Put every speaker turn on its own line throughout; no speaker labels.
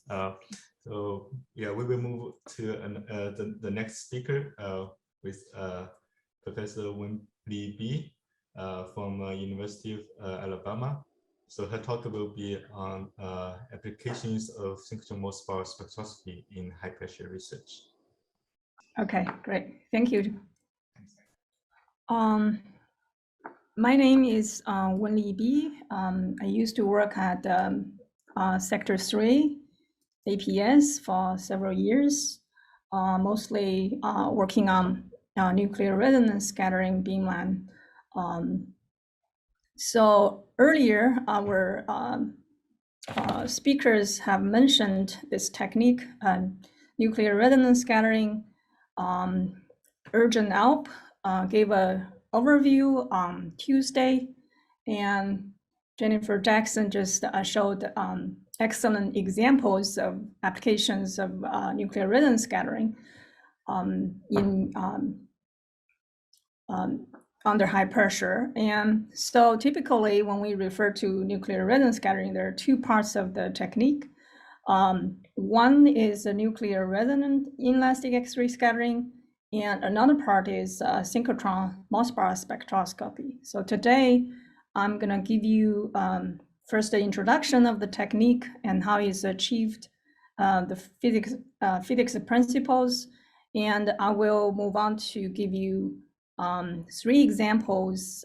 So yeah, we will move to the next speaker with Professor Wenli Bi from University of Alabama. So her talk will be on applications of synchrotron Mössbauer spectroscopy in high pressure research.
Okay, great. Thank you. My name is Wenli Bi. I used to work at Sector 3 APS for several years, mostly working on nuclear resonance scattering beamline. So earlier, our speakers have mentioned this technique, nuclear resonance scattering. Urgent Alp gave an overview on Tuesday, and Jennifer Jackson just showed excellent examples of applications of nuclear resonance scattering under high pressure. And so typically when we refer to nuclear resonance scattering, there are two parts of the technique. One is a nuclear resonant inelastic X-ray scattering, and another part is synchrotron Mössbauer spectroscopy. So today, I'm gonna give you first the introduction of the technique and how it's achieved, the physics principles, and I will move on to give you 3 examples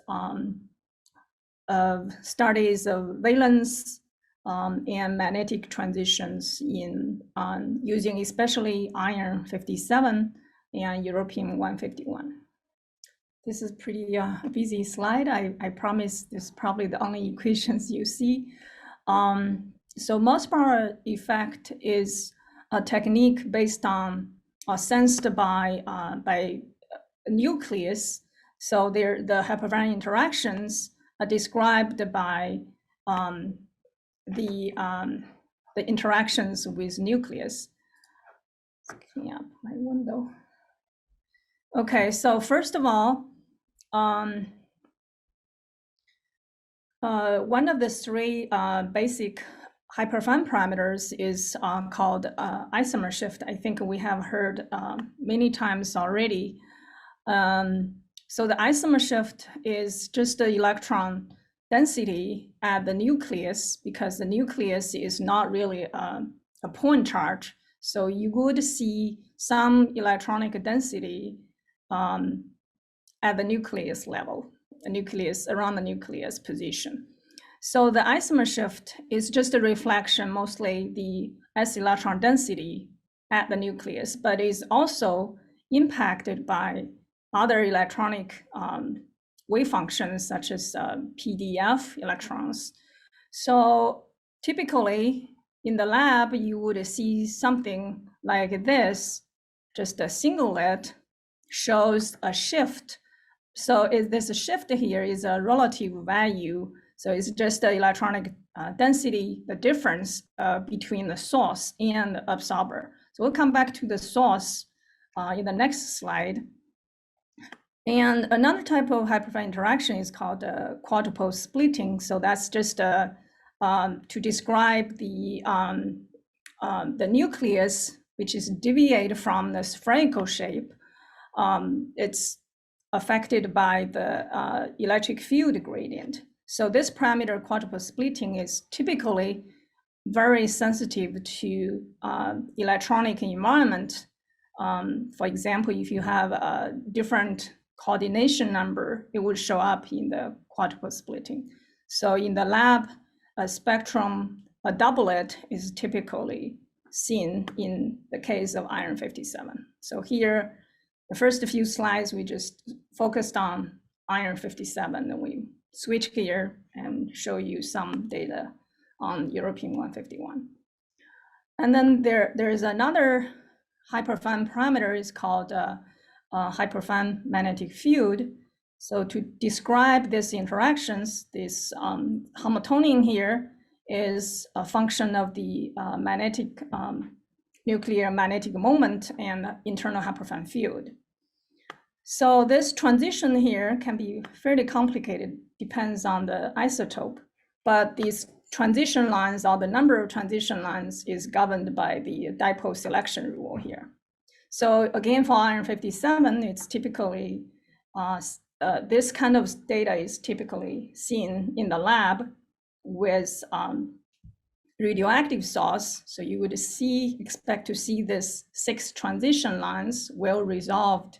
of studies of valence and magnetic transitions in using especially iron 57 and European 151. This is pretty busy slide. I promise this is probably the only equations you see. So Mössbauer effect is a technique based on sensed by nucleus. So the hypervariant interactions are described by the interactions with nucleus. Clean up my window. Okay, so first of all, one of the 3 basic hyperfine parameters is called isomer shift. I think we have heard many times already. So the isomer shift is just the electron density at the nucleus, because the nucleus is not really a point charge. So you would see some electronic density at the nucleus level, the nucleus around the nucleus position. So the isomer shift is just a reflection, mostly the S electron density at the nucleus, but is also impacted by other electronic wave functions such as PDF electrons. So typically in the lab, you would see something like this, just a singlet shows a shift. So this shift here is a relative value. So it's just the electronic density, the difference between the source and the absorber. So we'll come back to the source in the next slide. And another type of hyperfine interaction is called quadrupole splitting. So that's just to describe the nucleus, which is deviated from the spherical shape. It's affected by the electric field gradient. So this parameter quadrupole splitting is typically very sensitive to electronic environment. For example, if you have a different coordination number, it would show up in the quadrupole splitting. So in the lab, a spectrum, a doublet is typically seen in the case of iron 57. So here, the first few slides, we just focused on iron 57, and we switch gear and show you some data on European 151. And then there is another hyperfine parameter is called hyperfine magnetic field. So to describe these interactions, this Hamiltonian here is a function of the magnetic nuclear magnetic moment and internal hyperfine field. So this transition here can be fairly complicated, depends on the isotope, but this transition lines, or the number of transition lines, is governed by the dipole selection rule here. So again, for iron 57, it's typically, this kind of data is typically seen in the lab with radioactive source. So you would expect to see this 6 transition lines well resolved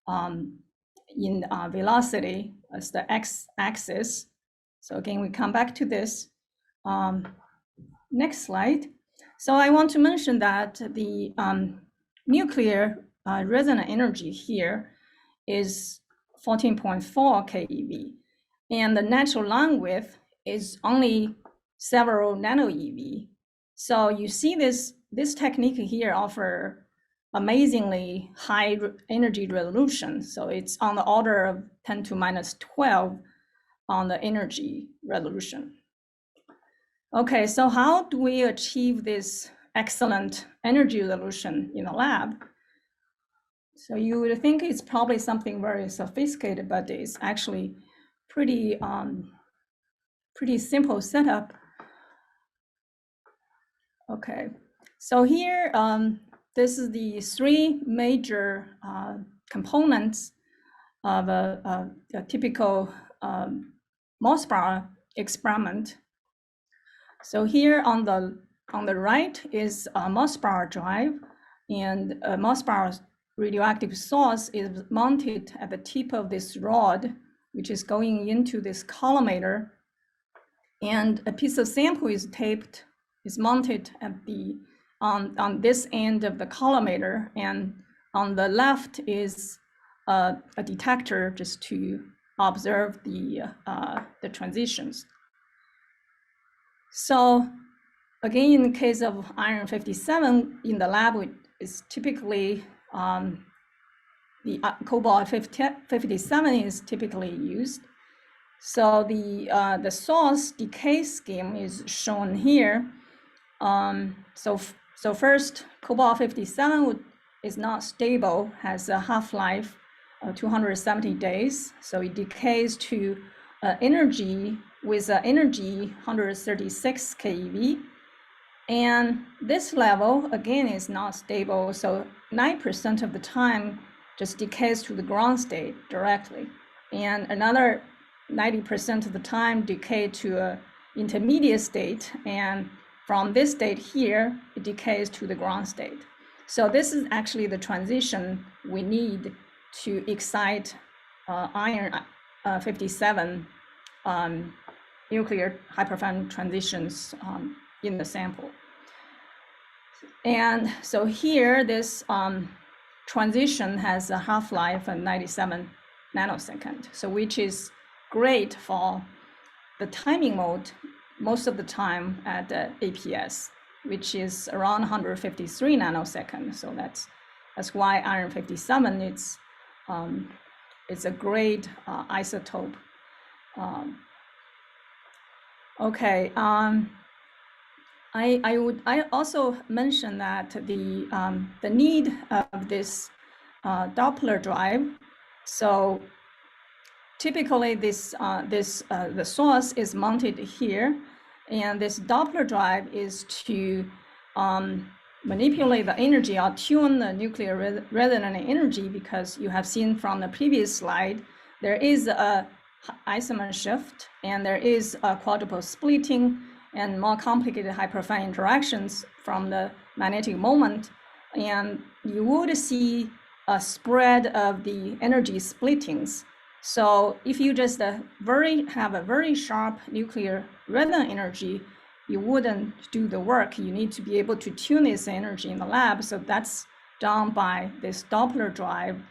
in velocity as the x-axis. So again, we come back to this. Next slide. So I want to mention that the nuclear resonant energy here is 14.4 keV, and the natural line width is only several nano eV. So you see this technique here offer amazingly high energy resolution. So it's on the order of 10 to minus 12 on the energy resolution. Okay, so how do we achieve this excellent energy resolution in the lab? So you would think it's probably something very sophisticated, but it's actually pretty simple setup. Okay, so here, this is the 3 major components of a typical Mössbauer experiment. So here on the right is a Mössbauer drive, and a Mössbauer radioactive source is mounted at the tip of this rod, which is going into this collimator, and a piece of sample is mounted at the on this end of the collimator, and on the left is a detector just to observe the transitions. So again, in the case of iron 57 in the lab, is typically the cobalt 57 is typically used. So the source decay scheme is shown here. So first, cobalt 57 is not stable, has a half-life of 270 days. So it decays to energy with energy 136 keV. And this level, again, is not stable. So 9% of the time just decays to the ground state directly. And another 90% of the time decay to an intermediate state. And from this state here, it decays to the ground state. So this is actually the transition we need to excite iron 57 nuclear hyperfine transitions in the sample. And so here, this transition has a half-life of 97 nanoseconds, so which is great for the timing mode most of the time at the APS, which is around 153 nanoseconds. So that's why iron 57 it's a great isotope. Okay, I also mention that the need of this Doppler drive. So typically the source is mounted here, and this Doppler drive is to manipulate the energy or tune the nuclear resonant energy, because you have seen from the previous slide, there is a isomer shift, and there is a quadruple splitting and more complicated hyperfine interactions from the magnetic moment. And you would see a spread of the energy splittings. So if you just have a very sharp nuclear resonant energy, you wouldn't do the work. You need to be able to tune this energy in the lab. So that's done by this Doppler drive.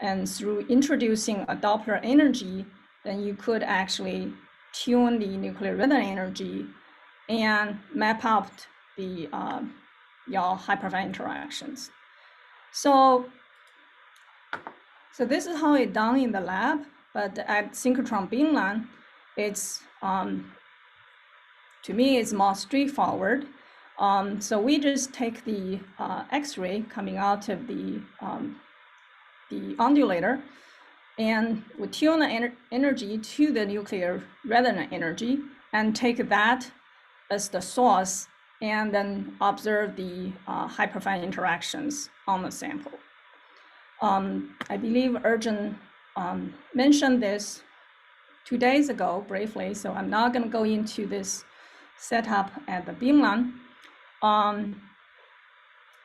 And through introducing a Doppler energy, then you could actually tune the nuclear resonant energy and map out the your hyperfine interactions. So this is how it's done in the lab, but at synchrotron beamline, it's to me it's more straightforward. So we just take the X-ray coming out of the undulator, and we tune the energy to the nuclear resonant energy, and take that as the source and then observe the hyperfine interactions on the sample. I believe Ergen mentioned this 2 days ago briefly, so I'm not going to go into this setup at the beamline.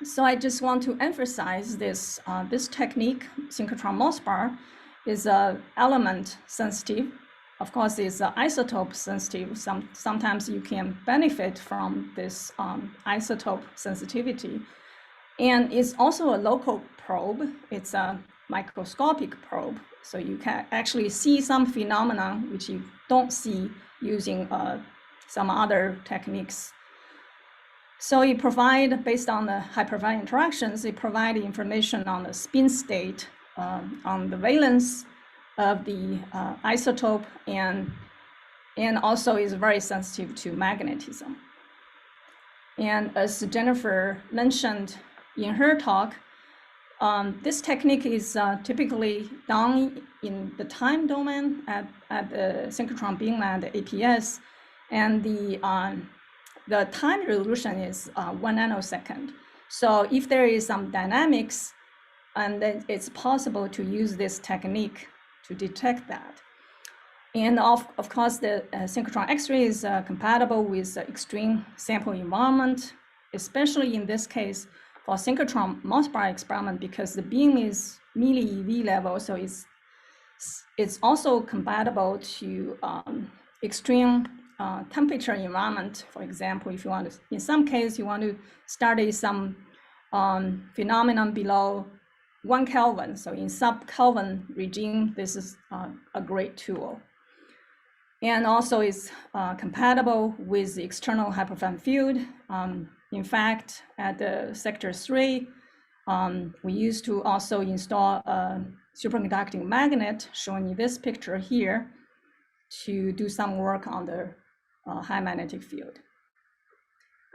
So I just want to emphasize this, this technique, synchrotron Mössbauer, is element sensitive. Of course, it's isotope sensitive. Sometimes you can benefit from this isotope sensitivity. And it's also a local probe. It's a microscopic probe. So you can actually see some phenomena which you don't see using some other techniques. So it provides, based on the hyperfine interactions, it provides information on the spin state, on the valence of the isotope, and also is very sensitive to magnetism. And as Jennifer mentioned in her talk, this technique is typically done in the time domain at the synchrotron beamline, the APS, and the time resolution is 1 nanosecond. So if there is some dynamics, and then it's possible to use this technique to detect that. And of course, the synchrotron X-ray is compatible with extreme sample environment, especially in this case for synchrotron Mössbauer experiment, because the beam is milli-eV level, so it's also compatible to extreme temperature environment. For example, if you want to, in some case, you want to study some phenomenon below 1 Kelvin. So in sub-Kelvin regime, this is a great tool. And also is compatible with the external hyperfine field. In fact, at the sector 3, we used to also install a superconducting magnet shown in this picture here to do some work on the high magnetic field.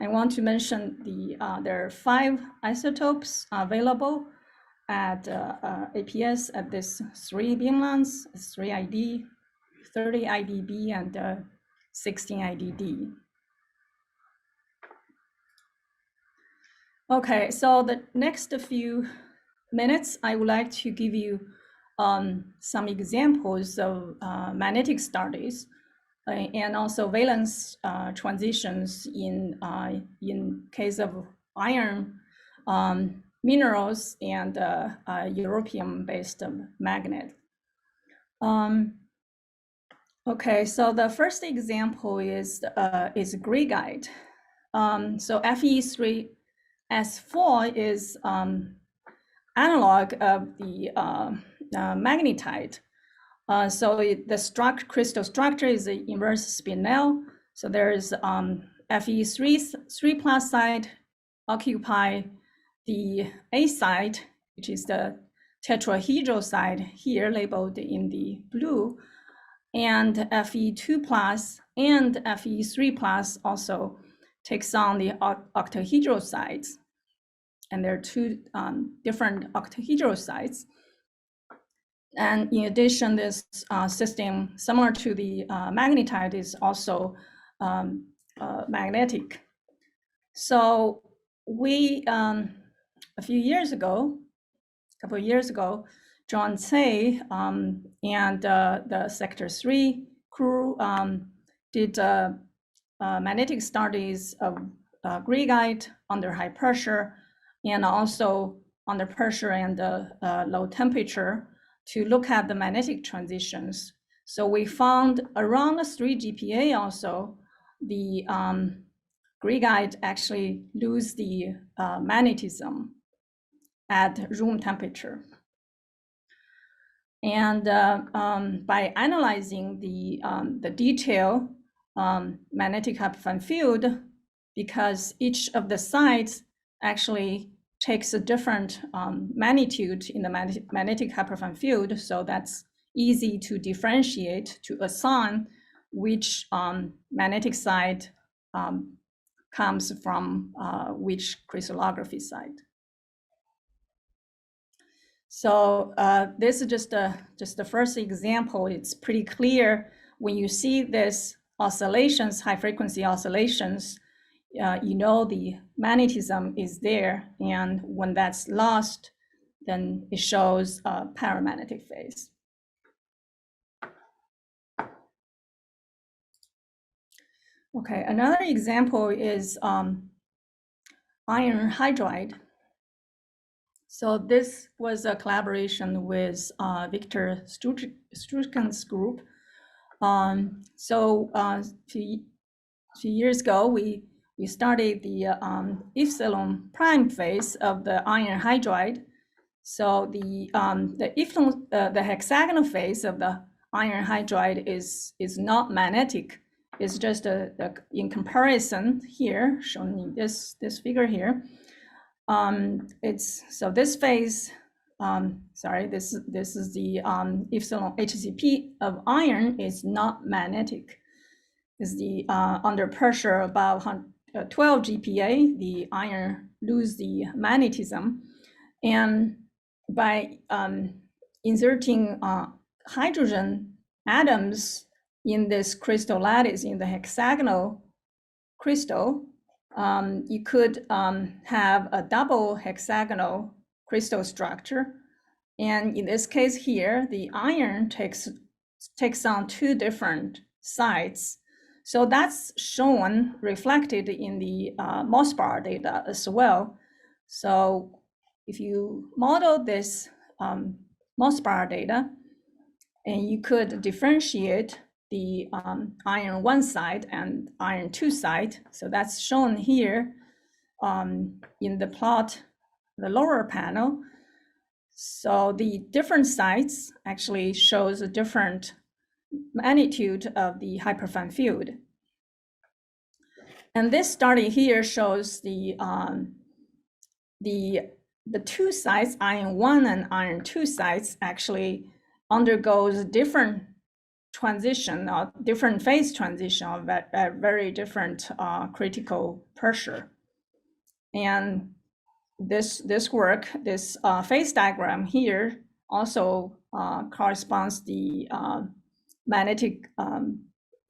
I want to mention there are 5 isotopes available at APS at this 3 beamlines, 3 ID, 30 IDB, and 16 IDD. Okay, so the next few minutes, I would like to give you some examples of magnetic studies and also valence transitions in case of iron minerals and europium-based magnet. Okay, so the first example is greigite. So Fe3S4 is analog of the magnetite. So the crystal structure is the inverse spinel. So there's Fe3 side occupy the A side, which is the tetrahedral side here labeled in the blue, and Fe2 and Fe3 also takes on the octahedral sides. And there are 2 different octahedral sides. And in addition, this system, similar to the magnetite, is also magnetic. So we, a couple of years ago, John Tsay and the Sector 3 crew did magnetic studies of greigite under high pressure and also under pressure and low temperature to look at the magnetic transitions. So we found around 3 GPa also, the greigite actually lose the magnetism at room temperature. And by analyzing the detail magnetic hyperfine field, because each of the sides actually takes a different magnitude in the magnetic hyperfine field, so that's easy to differentiate, to assign which magnetic side comes from which crystallography side. So this is just the first example. It's pretty clear when you see this oscillations, high frequency oscillations, you know the magnetism is there, and when that's lost, then it shows a paramagnetic phase. Okay, another example is iron hydride. So this was a collaboration with Victor Strucken's group. A few years ago, we started the epsilon prime phase of the iron hydride. So the hexagonal phase of the iron hydride is not magnetic. It's just in comparison here, shown in this figure here. So this phase, this is the epsilon HCP of iron is not magnetic. Is the under pressure above 12 GPa, the iron lose the magnetism, and by inserting hydrogen atoms in this crystal lattice in the hexagonal crystal, you could have a double hexagonal crystal structure. And in this case here, the iron takes on two different sides. So that's shown reflected in the Mössbauer data as well. So if you model this Mössbauer data, and you could differentiate the iron 1 side and iron 2 side. So that's shown here in the plot, the lower panel. So the different sides actually shows a different magnitude of the hyperfine field. And this study here shows the two sides, iron 1 and iron 2 sides, actually undergoes different transition or different phase transition at very different critical pressure. And this work, this phase diagram here also corresponds the magnetic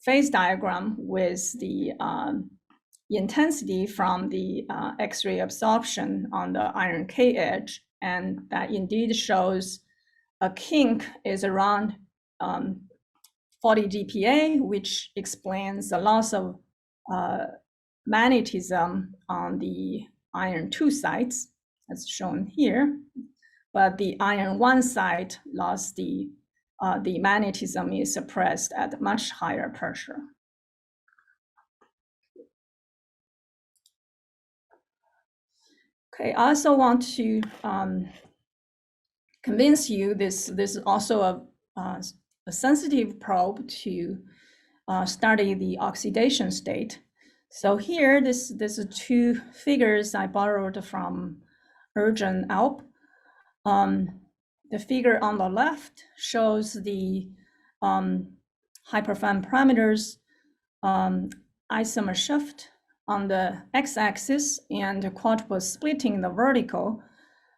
phase diagram with the intensity from the X-ray absorption on the iron K edge, and that indeed shows a kink is around 40 GPa, which explains the loss of magnetism on the iron 2 sides, as shown here. But the iron 1 side lost the magnetism is suppressed at much higher pressure. Okay, I also want to convince you this is also a sensitive probe to study the oxidation state. So here, this is two figures I borrowed from Ergen Alp. The figure on the left shows the hyperfine parameters isomer shift on the x-axis and quadruple splitting in the vertical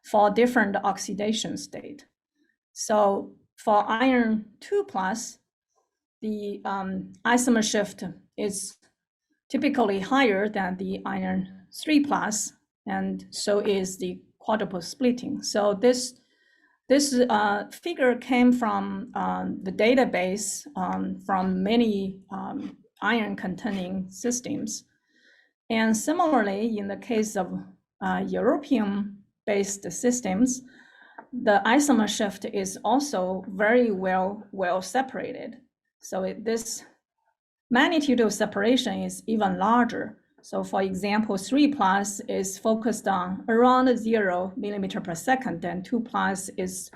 for different oxidation state. So for iron 2 plus, the isomer shift is typically higher than the iron 3 plus, and so is the quadruple splitting. So this figure came from the database from many iron-containing systems. And similarly, in the case of European-based systems, the isomer shift is also very well separated. So this magnitude of separation is even larger. So for example, 3 plus is focused on around 0 millimeter per second, and 2 plus is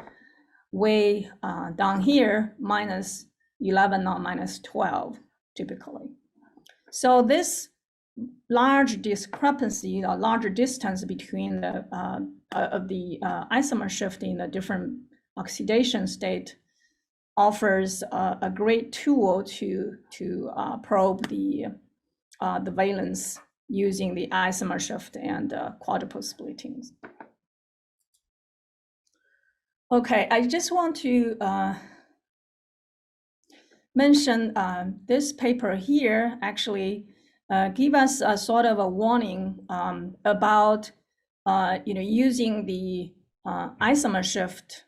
way down here, minus 11 or minus 12, typically. So this large discrepancy or larger distance between the isomer shift in the different oxidation state offers a great tool to probe the valence using the isomer shift and quadruple splittings. Okay, I just want to mention this paper here actually give us a sort of a warning about using the isomer shift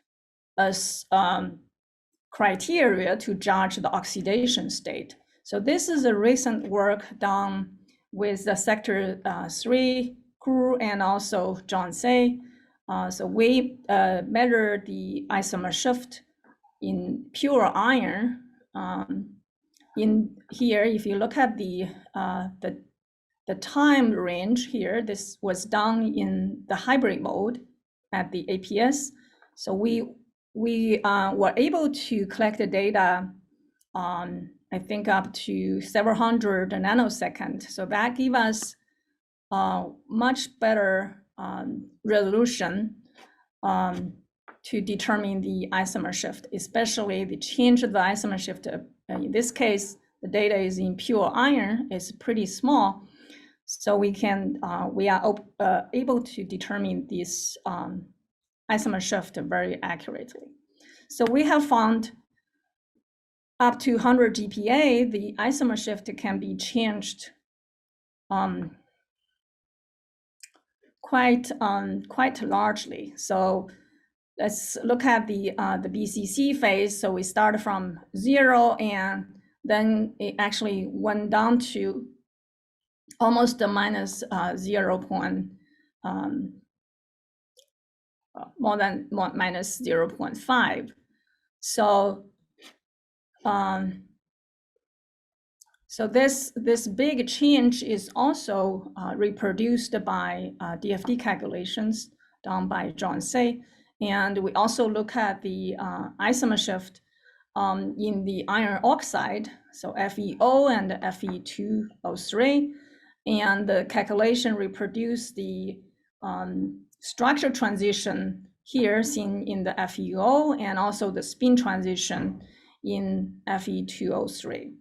as criteria to judge the oxidation state. So this is a recent work done with the sector 3 crew and also John Say. So we measure the isomer shift in pure iron. In here, if you look at the time range here, this was done in the hybrid mode at the APS. So we were able to collect the data I think up to several hundred nanoseconds. So that gives us much better resolution to determine the isomer shift, especially the change of the isomer shift. In this case, the data is in pure iron, it's pretty small. So we are able to determine this isomer shift very accurately. So we have found up to 100 GPa, the isomer shift can be changed quite largely. So let's look at the BCC phase. So we start from 0, and then it actually went down to almost a minus 0. More than minus 0.5. So so this big change is also reproduced by DFT calculations done by John Say. And we also look at the isomer shift in the iron oxide, so FeO and Fe2O3. And the calculation reproduce the structure transition here seen in the FeO and also the spin transition in Fe2O3.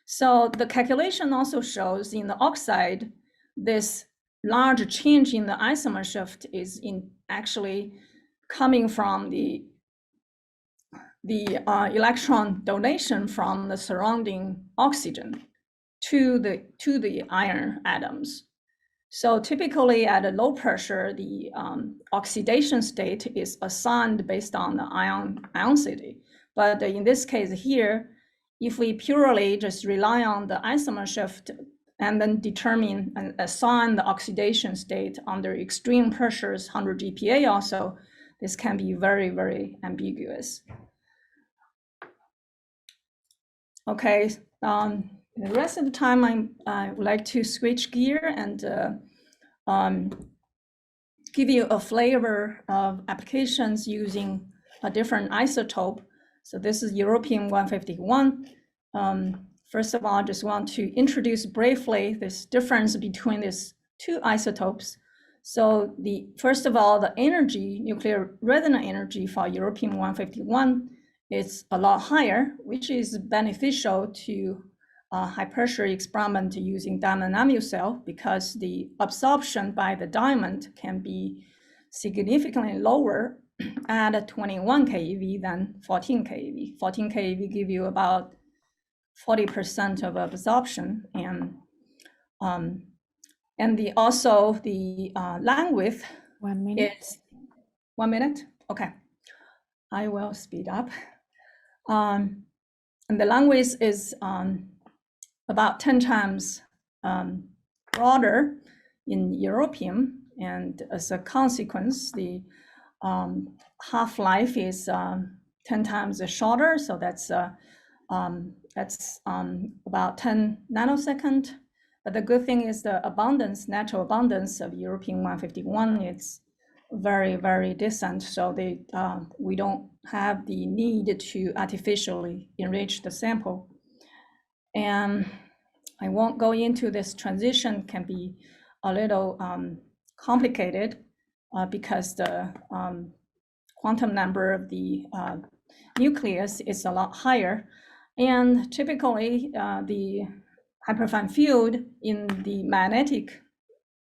So the calculation also shows in the oxide, this large change in the isomer shift is actually coming from the electron donation from the surrounding oxygen to the iron atoms. So typically at a low pressure, the oxidation state is assigned based on the ionicity. But in this case here, if we purely just rely on the isomer shift and then determine and assign the oxidation state under extreme pressures, 100 GPa also, this can be very, very ambiguous. Okay, the rest of the time I would like to switch gear and give you a flavor of applications using a different isotope. So this is Europium-151. First of all, I just want to introduce briefly this difference between these two isotopes. So first of all, the energy, nuclear resonance energy for Europium-151 is a lot higher, which is beneficial to high pressure experiment using diamond namucell because the absorption by the diamond can be significantly lower at 21 keV than 14 keV. 14 keV give you about 40% of absorption, and also the line width
1 minute.
is 1 minute. Okay, I will speed up. And the line width is about 10 times broader in europium, and as a consequence, the half-life is 10 times shorter. So that's about 10 nanosecond. But the good thing is the abundance, natural abundance of Europium-151 is very, very decent. So we don't have the need to artificially enrich the sample. And I won't go into this. Transition can be a little complicated because the quantum number of the nucleus is a lot higher. And typically, the hyperfine field in the magnetic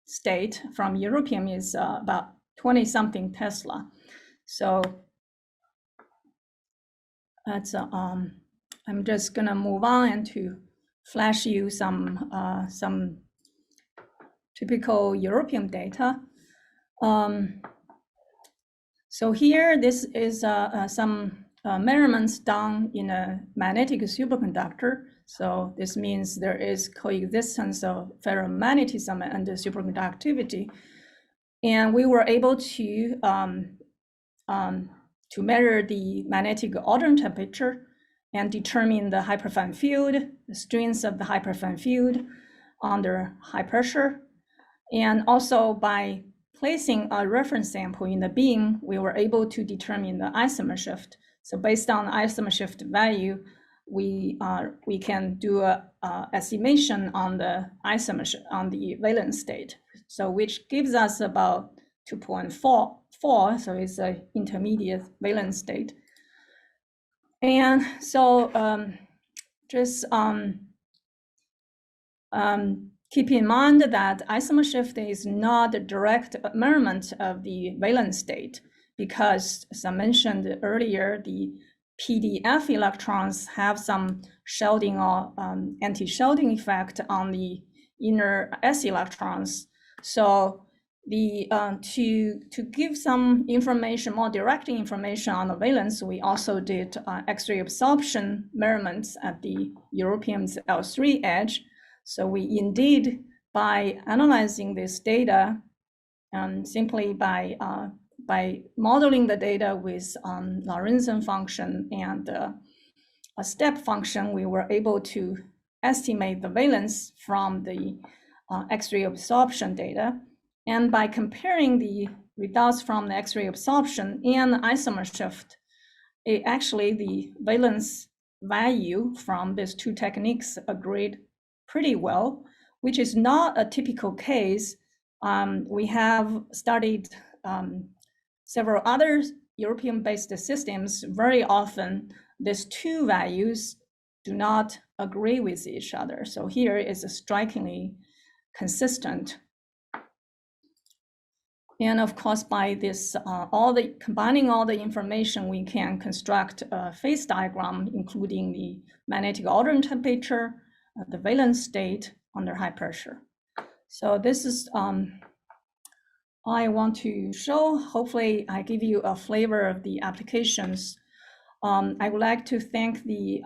state from europium is about 20-something Tesla. So that's I'm just gonna move on and to flash you some typical European data. So here, this is some measurements done in a magnetic superconductor. So this means there is coexistence of ferromagnetism and superconductivity. And we were able to measure the magnetic ordinary temperature and determine the hyperfine field, the strength of the hyperfine field under high pressure. And also by placing a reference sample in the beam, we were able to determine the isomer shift. So based on the isomer shift value, we can do a estimation on the isomer on the valence state. So which gives us about 2.44, so it's an intermediate valence state. And so just keep in mind that isomer shift is not a direct measurement of the valence state because, as I mentioned earlier, the PDF electrons have some shielding or anti-shielding effect on the inner S electrons. So the to give some information, more direct information on the valence, we also did X-ray absorption measurements at the European L3 edge. So we indeed, by analyzing this data, simply by modeling the data with Lorentzian function and a step function, we were able to estimate the valence from the X-ray absorption data. And by comparing the results from the X-ray absorption and the isomer shift, actually the valence value from these two techniques agreed pretty well, which is not a typical case. We have studied several other European-based systems. Very often, these two values do not agree with each other. So here is strikingly consistent. And of course, by this, combining all the information, we can construct a phase diagram, including the magnetic ordinary temperature, the valence state under high pressure. So this is, I want to show, hopefully I give you a flavor of the applications. I would like to thank the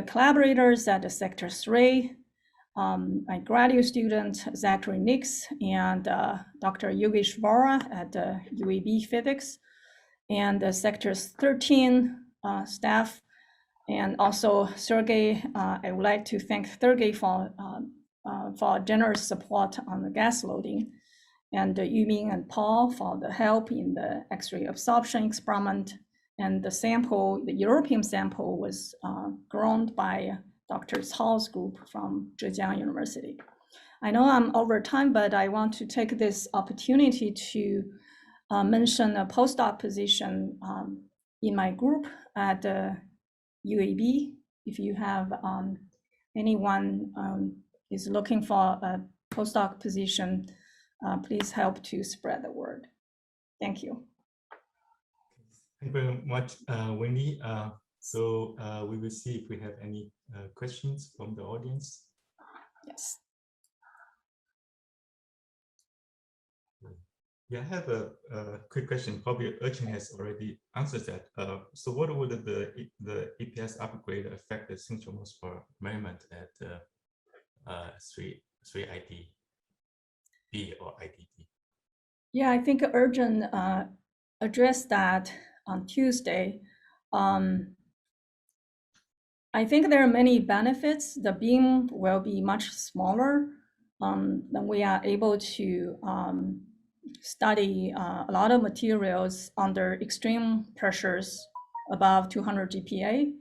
collaborators at the Sector 3, my graduate student, Zachary Nix, and Dr. Yogesh Vora at UAB Physics, and the Sectors 13 staff, and also Sergey. I would like to thank Sergey for generous support on the gas loading, and Yuming and Paul for the help in the X-ray absorption experiment. And the sample, the European sample, was grown by Dr. Cao's group from Zhejiang University. I know I'm over time, but I want to take this opportunity to mention a postdoc position in my group at UAB. If you have anyone is looking for a postdoc position, please help to spread the word. Thank you.
Thank you very much, Wenli. So we will see if we have any questions from the audience.
Yes.
Yeah, I have a quick question. Probably Urchin has already answered that. So what would the EPS upgrade affect the synchrotron Mössbauer measurement at 3 IDB or IDD?
Yeah, I think Urchin addressed that on Tuesday. I think there are many benefits. The beam will be much smaller. Then we are able to study a lot of materials under extreme pressures above 200 GPa.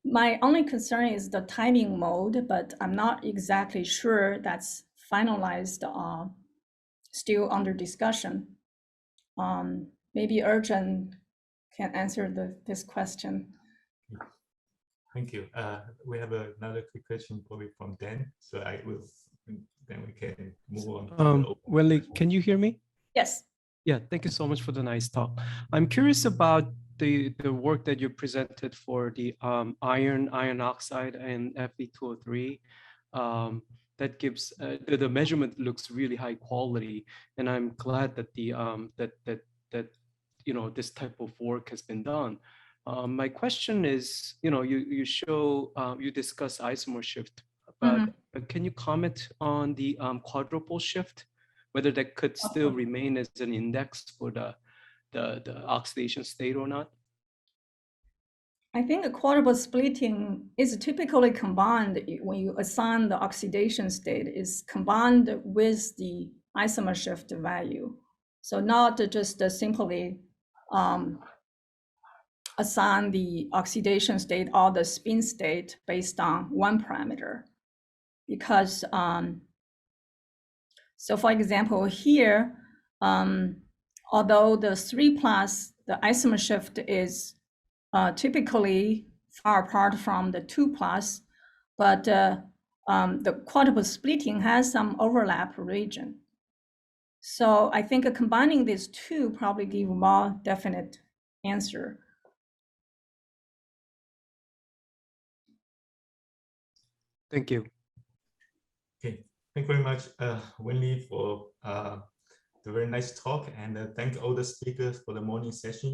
My only concern is the timing mode, but I'm not exactly sure that's finalized, still under discussion. Maybe Urchin can answer this question.
Thank you. We have another quick question probably from Dan. So I will, then we can move on.
Wenli, can you hear me?
Yes.
Yeah, thank you so much for the nice talk. I'm curious about the work that you presented for the iron oxide and Fe2O3, that gives the measurement looks really high quality, and I'm glad that the that you know this type of work has been done. My question is, you know, you show you discuss isomer shift, but can you comment on the quadruple shift, whether that could still remain as an index for the oxidation state or not?
I think the quadruple splitting is typically combined when you assign the oxidation state is combined with the isomer shift value. So not just simply assign the oxidation state or the spin state based on one parameter. Because, so for example, here, although the 3+, the isomer shift is typically far apart from the 2+, but the quadruple splitting has some overlap region. So I think combining these two probably give a more definite answer.
Thank you.
Okay, thank you very much, Wenli, for the very nice talk, and thank all the speakers for the morning session.